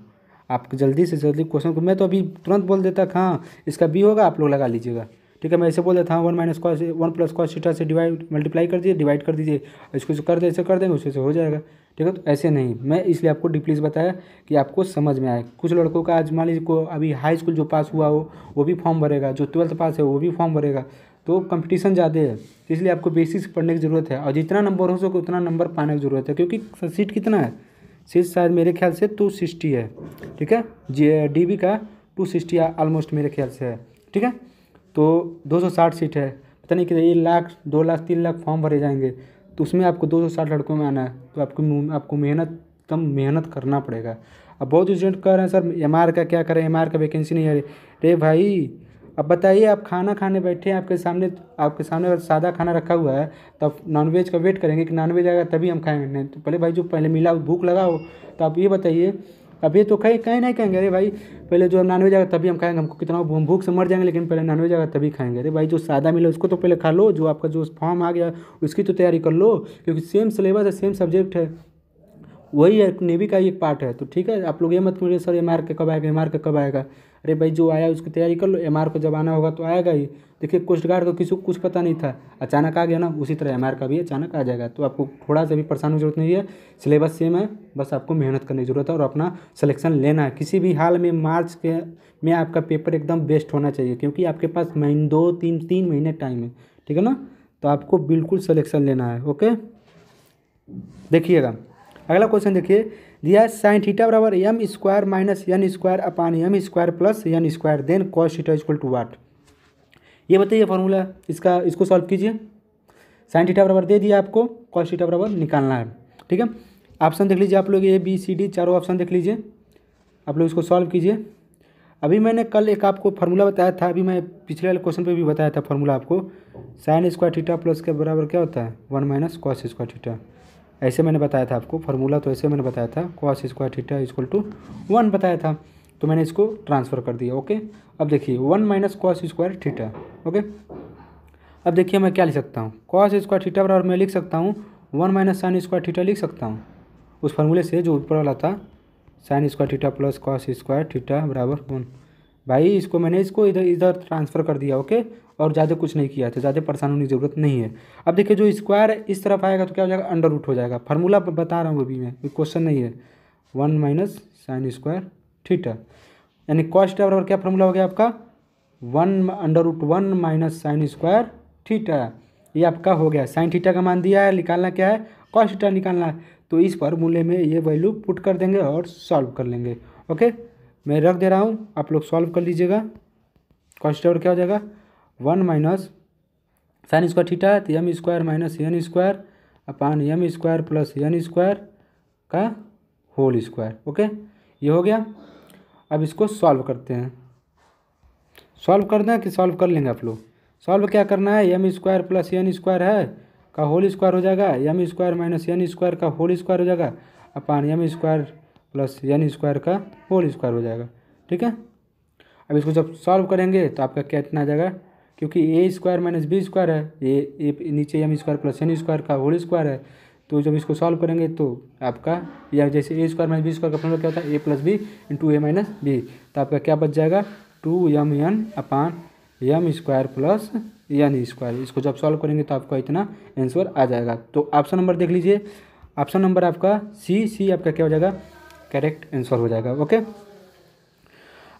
आप जल्दी से जल्दी क्वेश्चन को, मैं तो अभी तुरंत बोल देता हाँ इसका बी होगा, आप लोग लगा लीजिएगा, ठीक है। मैं ऐसे बोल देता हूँ 1 + cos थीटा से मल्टीप्लाई कर दीजिए, डिवाइड कर दीजिए, इसको जो कर दे ऐसे कर देंगे उससे से हो जाएगा, ठीक है। तो ऐसे नहीं, मैं इसलिए आपको डीपली बताया कि आपको समझ में आए। कुछ लड़कों का आज मान लीजिए को अभी हाई स्कूल जो पास हुआ हो वो भी फॉर्म भरेगा, जो 12th पास है वो भी फॉर्म भरेगा, तो कंपटीशन ज़्यादा है, तो इसलिए आपको बेसिक्स पढ़ने की ज़रूरत है, और जितना नंबर हो सके उतना नंबर पाने की ज़रूरत है, क्योंकि सीट कितना है, सीट शायद मेरे ख्याल से 260 है, ठीक है। DB का 260 ऑलमोस्ट मेरे ख्याल से है, ठीक है। तो 260 सीट है, पता नहीं कितने 1 लाख 2 लाख 3 लाख फॉर्म भरे जाएंगे, तो उसमें आपको 260 लड़कों में आना है, तो आपको मेहनत करना पड़ेगा। अब बहुत स्टूडेंट कह रहे हैं सर MR का क्या करें, MR का वैकेंसी नहीं है। अरे भाई अब बताइए, आप खाना खाने बैठे हैं, आपके सामने अगर सादा खाना रखा हुआ है, तब नॉनवेज का वेट करेंगे कि नॉनवेज आएगा तभी हम खाएंगे, नहीं तो पहले भाई जो पहले मिला भूख लगा हो, तो आप ये बताइए। अब ये तो कहीं नहीं कहेंगे अरे भाई पहले जो नॉनवेज आएगा तभी हम खाएंगे, हमको कितना हम भूख से मर जाएंगे लेकिन पहले नॉनवेज आएगा तभी खाएंगे। अरे भाई जो सादा मिला उसको तो पहले खा लो, जो आपका जो फॉर्म आ गया उसकी तो तैयारी कर लो, क्योंकि सेम सिलेबस है, सेम सब्जेक्ट है, वही है, नेवी का ही एक पार्ट है। तो ठीक है, आप लोग ये मत बोलिए सर MR का कब आएगा, MR का कब आएगा। अरे भाई जो आया उसकी तैयारी कर लो, MR को जब आना होगा तो आएगा ही। देखिए कोस्ट गार्ड को किसी को कुछ पता नहीं था, अचानक आ गया ना, उसी तरह MR का भी अचानक आ जाएगा। तो आपको थोड़ा सा भी परेशान होने की जरूरत नहीं है, सिलेबस सेम है, बस आपको मेहनत करने की जरूरत है और अपना सिलेक्शन लेना है। किसी भी हाल में मार्च के में आपका पेपर एकदम बेस्ट होना चाहिए, क्योंकि आपके पास 3 महीने टाइम है, ठीक है ना। तो आपको बिल्कुल सिलेक्शन लेना है, ओके। देखिएगा अगला क्वेश्चन देखिए, दिया है साइन थीटा बराबर m² minus n² upon m² plus n², then cos theta equal to what. ये बताइए फॉर्मूला इसको सॉल्व कीजिए। साइन थीटा बराबर दे दिया आपको, cos थीटा बराबर निकालना है, ठीक है। ऑप्शन देख लीजिए आप लोग, ABCD चारों ऑप्शन देख लीजिए, आप लोग इसको सॉल्व कीजिए। अभी मैंने कल एक आपको फार्मूला बताया था, अभी मैं पिछले वाले क्वेश्चन पे भी बताया था फार्मूला आपको, sin² थीटा प्लस के बराबर क्या होता है 1 - cos² थीटा। ऐसे मैंने बताया था आपको फार्मूला, तो ऐसे मैंने बताया था cos² थीटा इक्वल टू 1 बताया था, तो मैंने इसको ट्रांसफ़र कर दिया, ओके। अब देखिए 1 - cos² थीटा, ओके। अब देखिए मैं क्या लिख सकता हूँ, cos² थीटा बराबर मैं लिख सकता हूँ 1 - sin² थीटा लिख सकता हूँ, उस फार्मूले से जो ऊपर वाला था sin² theta plus cos² theta बराबर 1। भाई इसको मैंने इधर ट्रांसफ़र कर दिया, ओके, और ज़्यादा कुछ नहीं किया था, ज़्यादा परेशान होने की ज़रूरत नहीं है। अब देखिए जो स्क्वायर इस तरफ आएगा तो क्या हो जाएगा अंडर रूट हो जाएगा, फार्मूला बता रहा हूँ अभी मैं, कोई क्वेश्चन नहीं है। 1 - sin² थीटा यानी cos थीटा बराबर क्या फार्मूला हो गया आपका 1 - sin² थीटा। ये आपका हो गया, साइन थीटा का मान दिया है, निकालना क्या है cos थीटा निकालना है, तो इस फार्मूले में ये वैल्यू पुट कर देंगे और सॉल्व कर लेंगे, ओके। मैं रख दे रहा हूँ, आप लोग सॉल्व कर लीजिएगा। cos थीटा और क्या हो जाएगा 1 - sin² थीटा, तो m² minus n² upon m² plus n² का होल स्क्वायर, ओके, ये हो गया। अब इसको सॉल्व करते हैं। सॉल्व करना है कि सॉल्व कर लेंगे आप लोग? सॉल्व क्या करना है, M square plus N square है का होल स्क्वायर हो जाएगा, M square minus N square का होल स्क्वायर हो जाएगा upon M square plus N square का होल स्क्वायर हो जाएगा। ठीक है, अब इसको जब सॉल्व करेंगे तो आपका क्या इतना आ जाएगा, क्योंकि A square minus B square है, ए नीचे M square plus N square का होल स्क्वायर है, तो जब इसको सॉल्व करेंगे तो आपका या जैसे A square minus B square का फॉर्मूला क्या होता है, A plus B into A minus B, तो आपका क्या बच जाएगा 2mn upon M square plus N square. इसको जब सॉल्व करेंगे तो आपका इतना आंसर आ जाएगा। तो ऑप्शन नंबर देख लीजिए, ऑप्शन नंबर आपका सी आपका क्या हो जाएगा, करेक्ट आंसर हो जाएगा। ओके,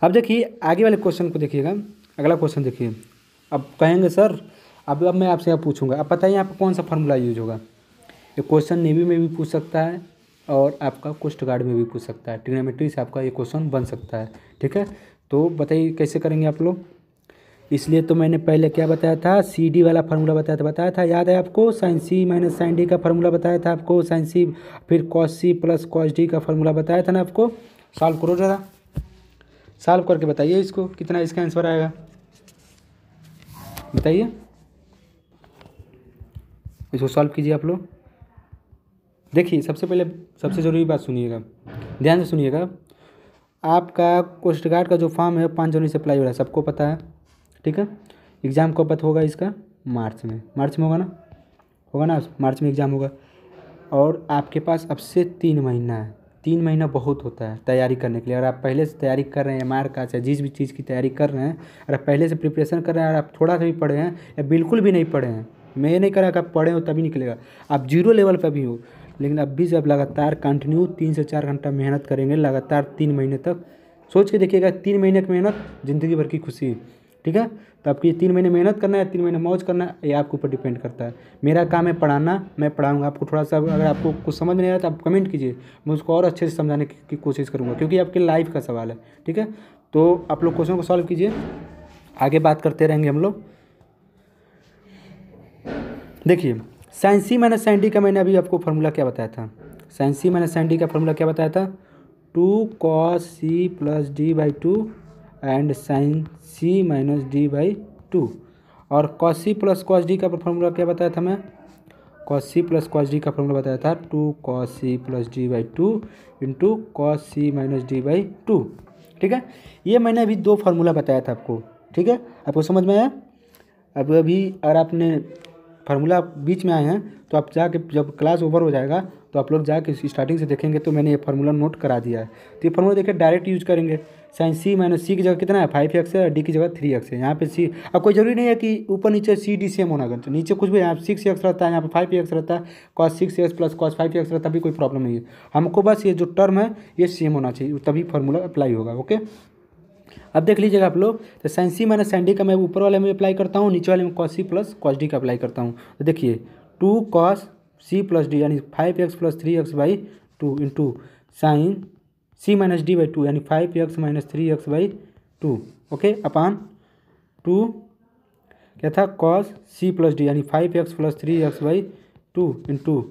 अब देखिए आगे वाले क्वेश्चन को देखिएगा, अगला क्वेश्चन देखिए। अब कहेंगे सर अब मैं आपसे अब पूछूंगा, अब बताइए यहाँ पर कौन सा फार्मूला यूज होगा। ये क्वेश्चन नेवी में भी पूछ सकता है और आपका कोस्ट गार्ड में भी पूछ सकता है, ट्रिग्नोमेट्री से आपका ये क्वेश्चन बन सकता है। ठीक है, तो बताइए कैसे करेंगे आप लोग। इसलिए तो मैंने पहले क्या बताया था, सी डी वाला फार्मूला बताया था, याद है आपको, sine C minus sine D का फार्मूला बताया था आपको, साइन सी फिर cos C plus cos D का फार्मूला बताया था ना आपको। सॉल्व करो जरा, सॉल्व करके बताइए इसको कितना इसका आंसर आएगा, बताइए। इसको सॉल्व कीजिए आप लोग। देखिए सबसे पहले सबसे ज़रूरी बात सुनिएगा, ध्यान से सुनिएगा। आपका कोस्ट गार्ड का जो फॉर्म है 5 जनवरी से अप्लाई हो रहा है, सबको पता है। ठीक है, एग्ज़ाम कब तक होगा इसका, मार्च में होगा ना, मार्च में एग्ज़ाम होगा। और आपके पास अब से 3 महीना है, 3 महीना बहुत होता है तैयारी करने के लिए। अगर आप पहले से तैयारी कर रहे हैं, एमआर का चाहे जिस भी चीज़ की तैयारी कर रहे हैं, अगर आप पहले से प्रिपरेशन कर रहे हैं और आप थोड़ा सा भी पढ़े हैं या बिल्कुल भी नहीं पढ़े हैं, मैं ये नहीं कह रहा कि आप पढ़े हो तभी निकलेगा, आप जीरो लेवल पर भी हो, लेकिन अब भी जब लगातार कंटिन्यू 3 से 4 घंटा मेहनत करेंगे लगातार 3 महीने तक, सोच के देखिएगा 3 महीने की मेहनत ज़िंदगी भर की खुशी। ठीक है, तो आपकी 3 महीने मेहनत करना है, 3 महीने मौज करना है, ये आपके ऊपर डिपेंड करता है। मेरा काम है पढ़ाना, मैं पढ़ाऊँगा आपको। थोड़ा सा अगर आपको कुछ समझ में नहीं आया तो आप कमेंट कीजिए, मैं उसको और अच्छे से समझाने की कोशिश करूँगा, क्योंकि आपके लाइफ का सवाल है। ठीक है, तो आप लोग क्वेश्चन को सॉल्व कीजिए, आगे बात करते रहेंगे हम लोग। देखिए sine C minus sine D का मैंने अभी आपको फार्मूला क्या बताया था, sine C minus sine D का फार्मूला क्या बताया था, 2 cos C plus D by 2 and sine C minus D by 2। और cos C plus cos D का फार्मूला क्या बताया था मैं, cos C plus cos D का फार्मूला बताया था 2 cos C plus D by 2 into cos C minus D by 2। ठीक है, ये मैंने अभी 2 फार्मूला बताया था आपको। ठीक है, आपको समझ में आया। अब अभी अगर आपने फार्मूला बीच में आए हैं तो आप जाके जब क्लास ओवर हो जाएगा तो आप लोग जाके स्टार्टिंग से देखेंगे तो मैंने ये फार्मूला नोट करा दिया है। तो ये फार्मूला देखिए डायरेक्ट यूज करेंगे। साइन सी माइनस सी की जगह कितना है 5x है, डी की जगह 3x है। यहाँ पे सी, अब कोई जरूरी नहीं है कि ऊपर नीचे सी डी सेम होना चाहिए, तो नीचे कुछ भी यहाँ 6x रहता है, यहाँ पे 5x रहता है, cos 6x plus cos 5x रहता है, भी कोई प्रॉब्लम नहीं है। हमको बस ये जो टर्म है ये सेम होना चाहिए, तभी फार्मूला अप्लाई होगा। ओके, अब देख लीजिएगा आप लोग, तो sign C minus sine D का मैं ऊपर वाले में अप्लाई करता हूँ, नीचे वाले में cos C plus cos D का अप्लाई करता हूँ। तो देखिए 2 cos सी प्लस डी यानी 5x plus 3x by 2 into sine C minus D by 2 यानी 5x minus 3x by 2। Okay, अपान 2 क्या था cos सी प्लस डी यानी 5x plus 3x by 2 into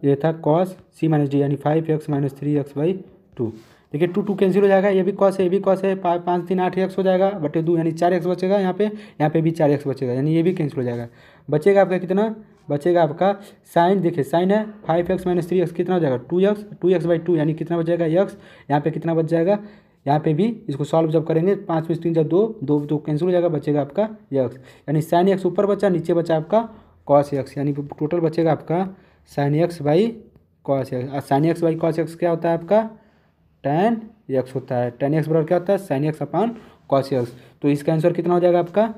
ये था cos सी माइनस डी यानी 5x minus 3x by 2। देखिए 2 cancel हो जाएगा, ये भी cos है ये भी cos है, 5 3 8x हो जाएगा बटे 2 यानी 4x बचेगा, यहाँ पे भी 4x बचेगा, यानी ये भी कैंसिल हो जाएगा। बचेगा आपका कितना, बचेगा आपका साइन, देखिए साइन है 5x माइनस 3x कितना हो जाएगा 2x बाई 2 यानी कितना बच जाएगा x, यहाँ पे कितना बच जाएगा, यहाँ पे भी इसको सॉल्व जब करेंगे 5 में 3 जब 2 कैंसिल हो जाएगा, बचेगा आपका x, यानी साइन x ऊपर बचा, नीचे बचा आपका cos x, यानी टोटल बचेगा आपका sine x by cos x। Sine x by cos x क्या होता है आपका tan x होता है, tan x बराबर क्या होता है sin x अपान cos x। तो इसका आंसर कितना हो जाएगा आपका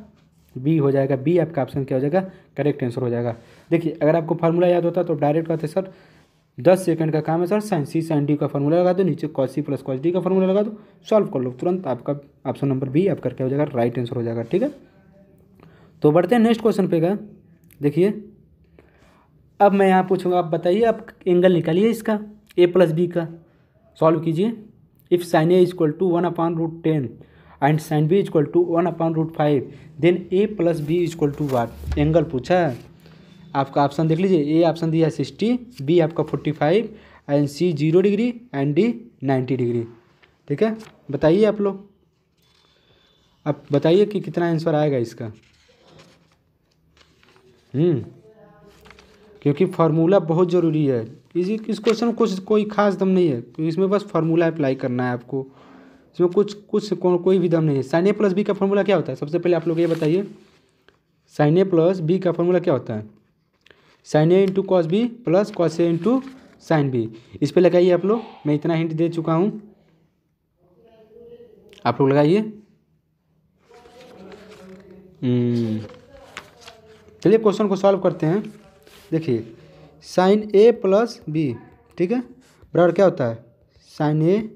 बी हो जाएगा, बी आपका ऑप्शन क्या हो जाएगा, करेक्ट आंसर हो जाएगा। देखिए अगर आपको फार्मूला याद होता तो डायरेक्ट कहते सर 10 सेकंड का काम है sir, sine C sine D का फार्मूला लगा दो, नीचे cos C plus cos D का फार्मूला लगा दो, सॉल्व कर लो, तुरंत आपका ऑप्शन नंबर बी आपका क्या हो जाएगा, राइट आंसर हो जाएगा। ठीक है, तो बढ़ते हैं नेक्स्ट क्वेश्चन पे। देखिए अब मैं यहाँ पूछूंगा, आप बताइए, आप एंगल निकालिए इसका ए प्लस बी का, सॉल्व कीजिए। If sine A equal to 1/√10 and sine B equal to 1/√5 then A plus B equal to what. Angle पूछा है आपका, ऑप्शन देख लीजिए, ए ऑप्शन दिया है 60, बी आपका 45 and C 0 degree and D 90 degree. ठीक है, बताइए आप लोग, अब बताइए कि कितना आंसर आएगा इसका। क्योंकि फार्मूला बहुत ज़रूरी है। इस क्वेश्चन में कुछ कोई खास दम नहीं है, तो इसमें बस फार्मूला अप्लाई करना है आपको। इसमें कोई भी दम नहीं है। साइन ए प्लस बी का फार्मूला क्या होता है, सबसे पहले आप लोग ये बताइए। साइन ए प्लस बी का फार्मूला क्या होता है? Sine A into cos B plus cos A into sine B. इस पर लगाइए आप लोग, मैं इतना हिंट दे चुका हूँ, आप लोग लगाइए। चलिए क्वेश्चन को सॉल्व करते हैं। देखिए साइन ए प्लस बी, ठीक है, बराबर क्या होता है? साइन ए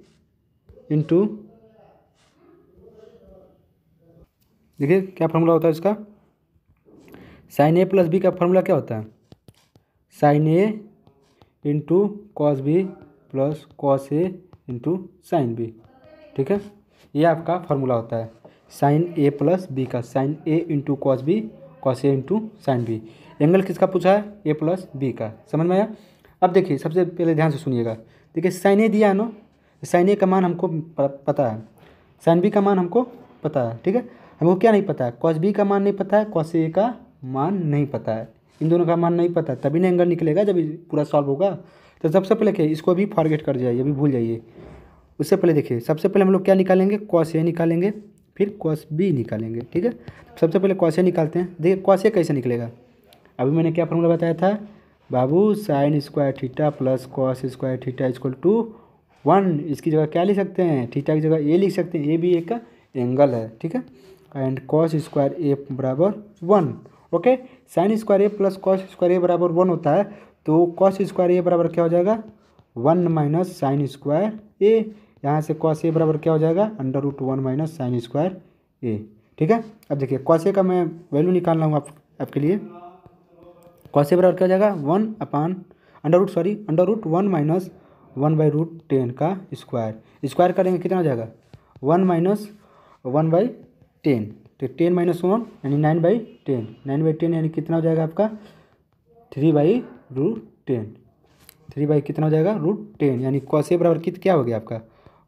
इंटू, देखिए क्या फार्मूला होता है इसका? साइन ए प्लस बी का फार्मूला क्या होता है? Sine A into cos B plus cos A into sine B, ठीक है, ये आपका फार्मूला होता है साइन ए प्लस बी का। Sine A into cos B, cos A into sine B. Angle किसका पूछा है? ए प्लस बी का। समझ में आया? अब देखिए सबसे पहले ध्यान से सुनिएगा। देखिए साइन ए दिया है ना, साइन ए का मान हमको पता है, साइन बी का मान हमको पता है, ठीक है। हमको क्या नहीं पता है? कॉस बी का मान नहीं पता है, कॉस ए का मान नहीं पता है, इन दोनों का मान नहीं पता, तभी ना एंगल निकलेगा जब पूरा सॉल्व होगा। तो सबसे पहले क्या, इसको भी फॉरगेट कर जाइए, अभी भूल जाइए। उससे पहले देखिए, सबसे पहले हम लोग क्या निकालेंगे? कॉस ए निकालेंगे, फिर कॉस बी निकालेंगे, ठीक है। सबसे पहले कॉस ए निकालते हैं। देखिए कॉस ए कैसे निकलेगा? अभी मैंने क्या फार्मूला बताया था बाबू? Sine square theta plus cos square theta equal to 1। इसकी जगह क्या लिख सकते हैं? थीटा की जगह ए लिख सकते हैं, ए भी एक का एंगल है, ठीक है। एंड कॉस स्क्वायर ए बराबर 1, ओके। साइन स्क्वायर ए प्लस कॉस स्क्वायर ए बराबर 1 होता है, तो कॉस स्क्वायर ए बराबर क्या हो जाएगा? 1 माइनस साइन स्क्वायर ए। यहाँ से कॉस ए बराबर क्या हो जाएगा? √1 माइनस साइन स्क्वायर ए, ठीक है। अब देखिए कॉस ए का मैं वैल्यू निकाल रहा हूँ आपके लिए। कॉस ए बराबर क्या हो जाएगा? 1 अपान √1 माइनस 1/√10 का स्क्वायर करेंगे कितना हो जाएगा? 1 माइनस 1/10, तो 10 माइनस 1 यानी 9/10, 9/10 यानी कितना हो जाएगा आपका? 3/√10, 3 कितना हो जाएगा? √10, यानी कॉस ए बराबर क्या हो गया आपका?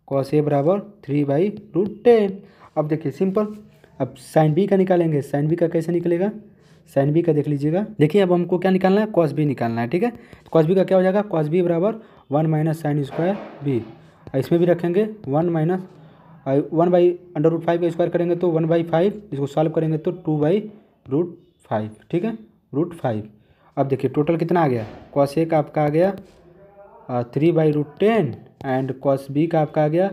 कॉस ए बराबर 3/√10। अब देखिए सिंपल। अब साइन बी का निकालेंगे। साइन बी का कैसे निकलेगा? साइन बी का देख लीजिएगा। देखिए अब हमको क्या निकालना है? कॉस बी निकालना है, ठीक है। कॉस बी का क्या हो जाएगा? कॉस बी बराबर 1 माइनस साइन स्क्वायर बी। इसमें भी रखेंगे 1 माइनस 1/√5 का स्क्वायर करेंगे तो 1/5, इसको सॉल्व करेंगे तो 2/√5, ठीक है, √5। अब देखिए टोटल कितना आ गया? कॉस ए का आपका आ गया 3/√10 एंड कॉस बी का आपका आ गया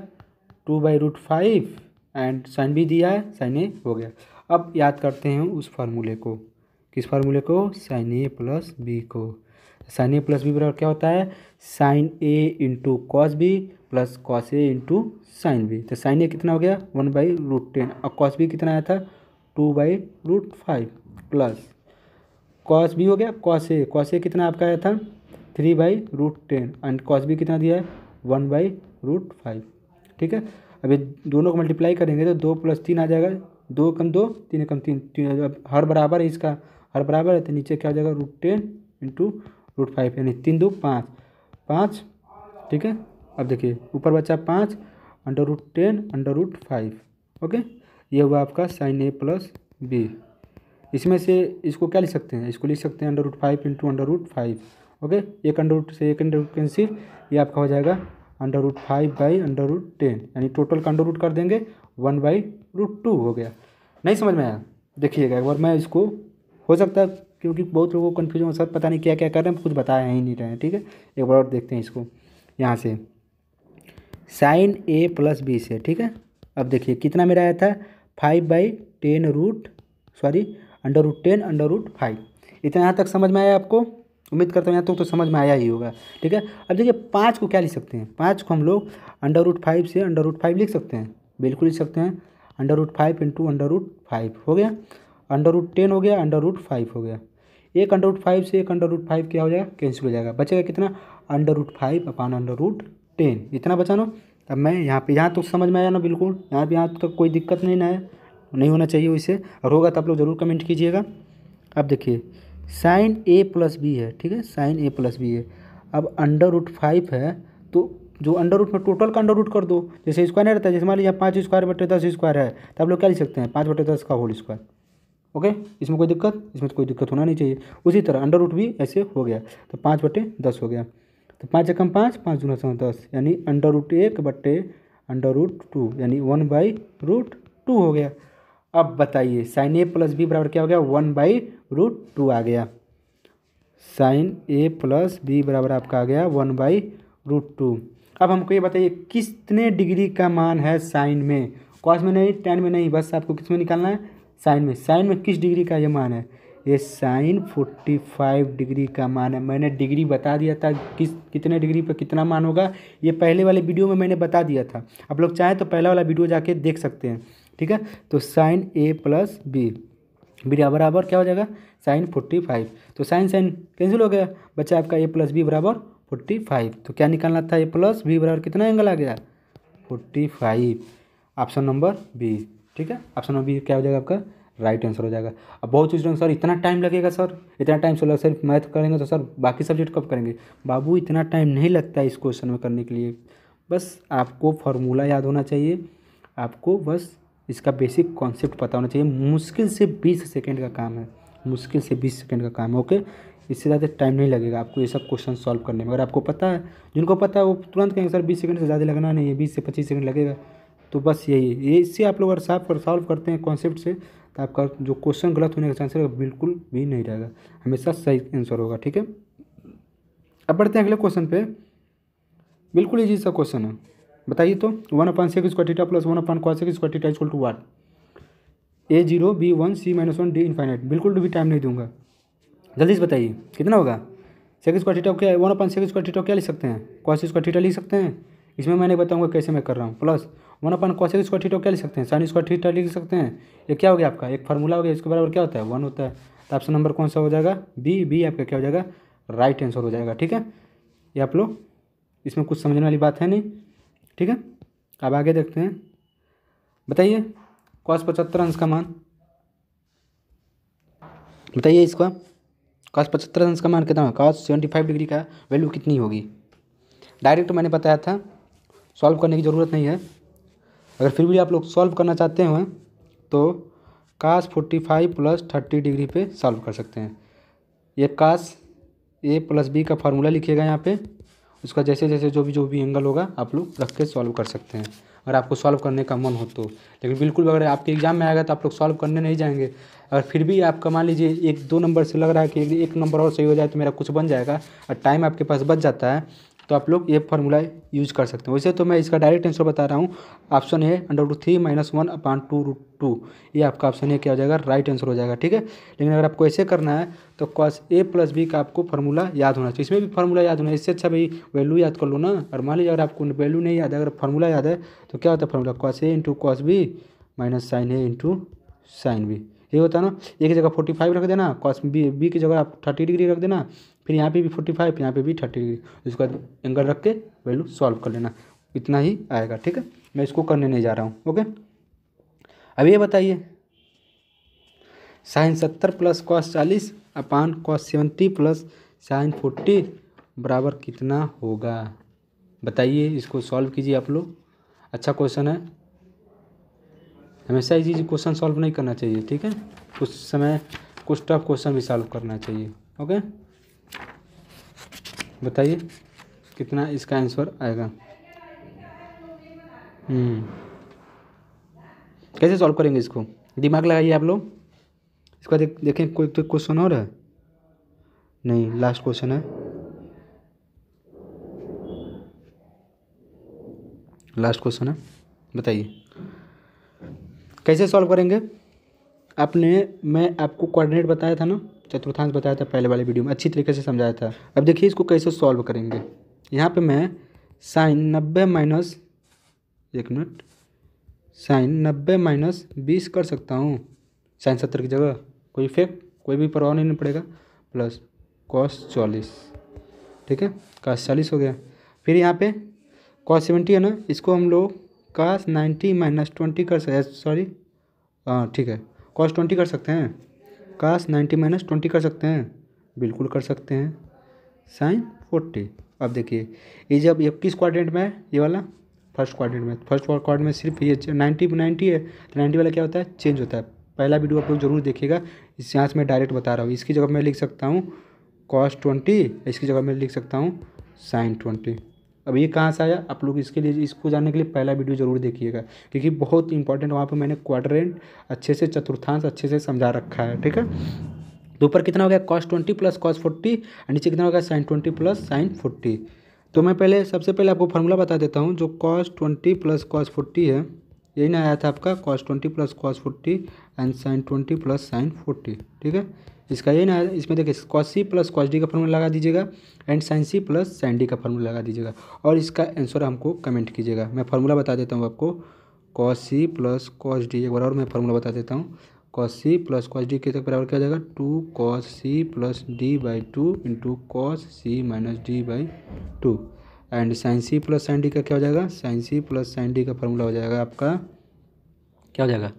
2/√5 एंड साइन बी दिया है, साइन ए हो गया। अब याद करते हैं उस फार्मूले को। किस फार्मूले को? साइन ए प्लस बी को। साइन ए प्लस बी बराबर क्या होता है? Sine A into cos B plus cos A into sine B. तो साइन ए कितना हो गया? 1/√10 और कॉस बी कितना आया था? 2/√5 प्लस कॉस बी हो गया कॉस ए कितना आपका आया था? 3/√10 एंड कॉस बी कितना दिया है? 1/√5, ठीक है। अभी दोनों को मल्टीप्लाई करेंगे तो 2 + 3 आ जाएगा, 2 कम 2, 3 कम 3, अब हर बराबर है, इसका हर बराबर है, तो नीचे क्या हो जाएगा? √10 इंटू √5 यानी 3 2 5, ठीक है। अब देखिए ऊपर बचा 5 √10 √5, ओके। ये हुआ आपका साइन ए प्लस बी। इसमें से इसको क्या लिख सकते हैं? इसको लिख सकते हैं √5 इंटू √5, ओके। एक अंडर से एक अंडर कैंसिल, ये आपका हो जाएगा √5/√10, यानी टोटल का अंडर रूट कर देंगे 1/√2 हो गया। नहीं समझ में आया? देखिएगा एक बार मैं इसको, हो सकता है क्योंकि बहुत लोगों को कन्फ्यूजन हो, सब पता नहीं क्या क्या कर रहे हैं, कुछ बताया ही नहीं रहे हैं, ठीक है। एक बार और देखते हैं इसको यहाँ से साइन ए प्लस बी से, ठीक है। अब देखिए कितना मेरा आया था? 5/10 √10 √5। इतना यहाँ तक समझ में आया आपको? उम्मीद करता हूँ यहाँ तक तो समझ में आया ही होगा, ठीक है। अब देखिए 5 को क्या लिख सकते हैं? 5 को हम लोग √5 से √5 लिख सकते हैं, बिल्कुल लिख सकते हैं। √5 इंटू √5 हो गया, √10 हो गया, √5 हो गया। एक √5 से एक √5 क्या हो जाएगा? कैंसिल हो जाएगा, बचेगा कितना? √5 अपान √10, इतना बचा ना। अब मैं यहाँ तो समझ में आया ना? बिल्कुल यहाँ तक कोई दिक्कत नहीं ना है, नहीं होना चाहिए वैसे, और होगा तो आप लोग ज़रूर कमेंट कीजिएगा। अब देखिए साइन ए प्लस बी है, ठीक है, साइन ए प्लस बी है। अब √5 है तो जो अंडर रूट में टोटल का अंडर रूट कर दो, जैसे स्क्वायर नहीं रहता है, जैसे मान लीजिए 5 स्क्वायर बटे 10 स्क्वायर है, तो आप लोग क्या लिख सकते हैं 5 बटे 10 का होल स्क्वायर। ओके, इसमें कोई दिक्कत, इसमें तो कोई दिक्कत होना नहीं चाहिए। उसी तरह अंडर रूट भी ऐसे हो गया, तो 5 बटे 10 हो गया, तो 5 एकम 5, 5 दूना 10, यानी अंडर रूट 1 बटे अंडर रूट 2, यानी 1/√2 हो गया। अब बताइए साइन ए प्लस बी बराबर क्या हो गया, 1/√2 आ गया। साइन ए प्लस बी बराबर आपका आ गया 1/√2। अब हमको ये बताइए कितने डिग्री का मान है साइन में, कॉस में नहीं, टेन में नहीं, बस आपको किस में निकालना है, साइन में। साइन में किस डिग्री का ये मान है, ये साइन 45 डिग्री का मान है। मैंने डिग्री बता दिया था कितने डिग्री पर कितना मान होगा, ये पहले वाले वीडियो में मैंने बता दिया था। आप लोग चाहें तो पहला वाला वीडियो जाके देख सकते हैं, ठीक है। तो साइन ए प्लस बी बराबर क्या हो जाएगा, साइन 45। तो साइन साइन कैंसिल हो गया, बच्चा आपका ए प्लस बी बराबर 45। तो क्या निकालना था, ए प्लस बी बराबर कितना एंगल आ गया, 45। ऑप्शन नंबर बी, ठीक है। ऑप्शन नंबर बी क्या हो जाएगा आपका राइट आंसर हो जाएगा। अब बहुत स्टूडेंट सर इतना टाइम लगेगा, सर इतना टाइम सर सिर्फ मैथ करेंगे तो सर बाकी सब्जेक्ट कब करेंगे। बाबू इतना टाइम नहीं लगता है इस क्वेश्चन में करने के लिए, बस आपको फार्मूला याद होना चाहिए, आपको बस इसका बेसिक कॉन्सेप्ट पता होना चाहिए। मुश्किल से 20 सेकेंड का काम है, मुश्किल से 20 सेकेंड का काम है। ओके, इससे ज़्यादा टाइम नहीं लगेगा आपको ये सब क्वेश्चन सॉल्व करने में। अगर आपको पता है, जिनको पता है वो तुरंत कहेंगे सर 20 सेकंड से ज़्यादा लगना नहीं है, 20 से 25 सेकंड लगेगा। तो बस यही है, ये इससे आप लोग अगर सॉल्व करते हैं कॉन्सेप्ट से, तो आपका जो क्वेश्चन गलत होने का चांस है बिल्कुल भी नहीं रहेगा, हमेशा सही आंसर होगा, ठीक है। अब बढ़ते हैं अगले क्वेश्चन पे, बिल्कुल ईजी सा क्वेश्चन है। बताइए तो 1/sec square theta plus 1/cos square theta equal to what. A0 B1 C-1 D infinite. बिल्कुल भी टाइम नहीं दूंगा, जल्दी से बताइए कितना होगा। सेक स्क्वायर थीटा क्या है, 1/sec स्क्वायर थीटा क्या लिख सकते हैं, cos स्क्वायर थीटा लिख सकते हैं। इसमें मैंने बताऊंगा कैसे मैं कर रहा हूँ। प्लस 1/cos स्क्वायर थीटा क्या लिख सकते हैं, साइन स्क्वायर थीटा लिख सकते हैं। ये क्या हो गया आपका एक फार्मूला हो गया, इसके बराबर क्या होता है 1 होता है। तो ऑप्शन नंबर कौन सा हो जाएगा, बी आपका क्या हो जाएगा राइट आंसर हो जाएगा, ठीक है। ये आप लोग इसमें कुछ समझने वाली बात है नहीं, ठीक है। अब आगे देखते हैं, बताइए cos 75 अंश का मान बताइए, इसका cos 75 अंश का मान कितना है, cos 75 डिग्री का वैल्यू कितनी होगी। डायरेक्ट मैंने बताया था, सॉल्व करने की ज़रूरत नहीं है। अगर फिर भी आप लोग सॉल्व करना चाहते हैं तो cos 45 प्लस 30 डिग्री पे सॉल्व कर सकते हैं। ये cos ए प्लस बी का फार्मूला लिखिएगा यहाँ पे, उसका जैसे जैसे जो भी एंगल होगा आप लोग रख के सॉल्व कर सकते हैं, अगर आपको सॉल्व करने का मन हो तो। लेकिन बिल्कुल अगर आपके एग्जाम में आएगा तो आप लोग सॉल्व करने नहीं जाएंगे। अगर फिर भी आपका मान लीजिए 1-2 नंबर से लग रहा है कि एक नंबर और सही हो जाए तो मेरा कुछ बन जाएगा और टाइम आपके पास बच जाता है, तो आप लोग ये फार्मूला यूज कर सकते हैं। वैसे तो मैं इसका डायरेक्ट आंसर बता रहा हूँ, ऑप्शन है √3 - 1/2√2, ये आपका ऑप्शन है क्या हो जाएगा राइट आंसर हो जाएगा, ठीक है। लेकिन अगर आपको ऐसे करना है तो cos A प्लस बी का आपको फार्मूला याद होना चाहिए, इसमें भी फार्मूला याद होना है। इससे अच्छा भाई वैल्यू याद कर लो ना। और मान लीजिए अगर आपको वैल्यू नहीं याद है, अगर फार्मूला याद है तो क्या होता है formula, cos A × cos B - sin A × sin B, ये होता है ना। एक की जगह 45 रख देना, cos B की जगह आप 30 डिग्री रख देना, फिर यहाँ पे भी 45, यहाँ पे भी 30 डिग्री, उसके बाद एंगल रख के वैल्यू सॉल्व कर लेना, इतना ही आएगा, ठीक है। मैं इसको करने नहीं जा रहा हूँ, ओके। अब ये बताइए sin 70 प्लस cos 40 अपान cos 70 प्लस sin 40 बराबर कितना होगा। बताइए, इसको सॉल्व कीजिए आप लोग, अच्छा क्वेश्चन है। हमेशा इजी क्वेश्चन सॉल्व नहीं करना चाहिए, ठीक है। कुछ समय कुछ टफ क्वेश्चन भी सॉल्व करना चाहिए, ओके। बताइए कितना इसका आंसर आएगा। कैसे सॉल्व करेंगे इसको, दिमाग लगाइए आप लोग। इसका देखें कोई तो क्वेश्चन और है नहीं, लास्ट क्वेश्चन है, लास्ट क्वेश्चन है। बताइए कैसे सॉल्व करेंगे। मैं आपको कोऑर्डिनेट बताया था ना, चतुर्थांश बताया था पहले वाले वीडियो में, अच्छी तरीके से समझाया था। अब देखिए इसको कैसे सॉल्व करेंगे। यहाँ पे मैं साइन 90 - 20 कर सकता हूँ, साइन 70 की जगह कोई इफेक्ट कोई भी प्रभाव नहीं पड़ेगा, प्लस cos 40, ठीक है, cos 40 हो गया। फिर यहाँ पे cos 70 है ना, इसको हम लोग cos 90 - 20 कर सकते, सॉरी हाँ ठीक है, cos 20 कर सकते हैं, cos 90 - 20 कर सकते हैं, बिल्कुल कर सकते हैं, sin 40 अब देखिए ये जब ये किस क्वाड्रेंट में है, ये वाला फर्स्ट क्वाड्रेंट में, फर्स्ट क्वाड्रेंट में सिर्फ ये 90 है, तो 90 वाला क्या होता है, चेंज होता है। पहला वीडियो आप लोग जरूर देखिएगा, इस यहाँ से मैं डायरेक्ट बता रहा हूँ। इसकी जगह मैं लिख सकता हूँ cos 20, इसकी जगह मैं लिख सकता हूँ sin 20। अब ये कहाँ से आया, आप लोग इसके लिए, इसको जानने के लिए पहला वीडियो जरूर देखिएगा, क्योंकि बहुत इंपॉर्टेंट वहाँ पर मैंने क्वाड्रेंट अच्छे से, चतुर्थांश अच्छे से समझा रखा है, ठीक है। तो ऊपर कितना हो गया cos 20 प्लस cos 40, और नीचे कितना हो गया sin 20 प्लस sin 40। तो मैं पहले सबसे पहले आपको फार्मूला बता देता हूँ। जो cos 20 प्लस cos 40 है, यही ना आया था आपका cos 20 plus cos 40 and sin 20 plus sin 40, ठीक है। इसका यही ना आया, इसमें देखिए cos c plus cos d का फार्मूला लगा दीजिएगा and sin c plus sin d का फार्मूला लगा दीजिएगा, और इसका आंसर हमको कमेंट कीजिएगा। मैं फार्मूला बता देता हूँ आपको, cos c plus cos d, एक बार और मैं फार्मूला बता देता हूँ। cos c plus cos d के बराबर क्या हो जाएगा, 2 cos c plus d by 2 into cos c minus d by 2, and sin c plus sin d का क्या हो जाएगा, sin c plus sin d का फार्मूला हो जाएगा आपका, क्या हो जाएगा,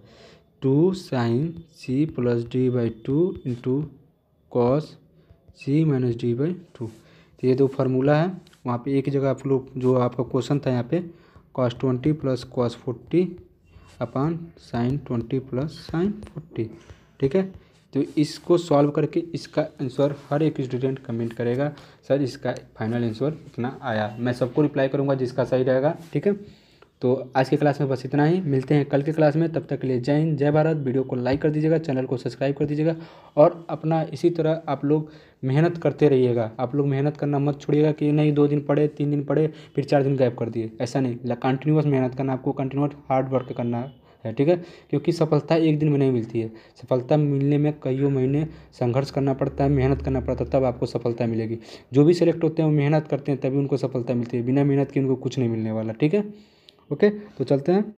2 sin c plus d by 2 into cos c minus d by 2। तो ये दो फार्मूला है, वहाँ पे एक जगह आप लोग, जो आपका क्वेश्चन था यहाँ पे cos 20 प्लस cos 40 अपान sin 20 प्लस sin 40, ठीक है। तो इसको सॉल्व करके इसका आंसर हर एक स्टूडेंट कमेंट करेगा, सर इसका फाइनल आंसर इतना आया। मैं सबको रिप्लाई करूँगा जिसका सही रहेगा, ठीक है। तो आज की क्लास में बस इतना ही, मिलते हैं कल की क्लास में, तब तक के लिए जय हिंद जय भारत। वीडियो को लाइक कर दीजिएगा, चैनल को सब्सक्राइब कर दीजिएगा, और अपना इसी तरह आप लोग मेहनत करते रहिएगा। आप लोग मेहनत करना मत छोड़िएगा कि नहीं 2 दिन पढ़े, 3 दिन पढ़े, फिर 4 दिन गैप कर दिए, ऐसा नहीं। कंटिन्यूअस मेहनत करना, आपको कंटिन्यूअस हार्ड वर्क करना है, ठीक है। क्योंकि सफलता एक दिन में नहीं मिलती है, सफलता मिलने में कईयों महीने संघर्ष करना पड़ता है, मेहनत करना पड़ता है, तब आपको सफलता मिलेगी। जो भी सिलेक्ट होते हैं वो मेहनत करते हैं, तभी उनको सफलता मिलती है, बिना मेहनत के उनको कुछ नहीं मिलने वाला, ठीक है। ओके, तो चलते हैं।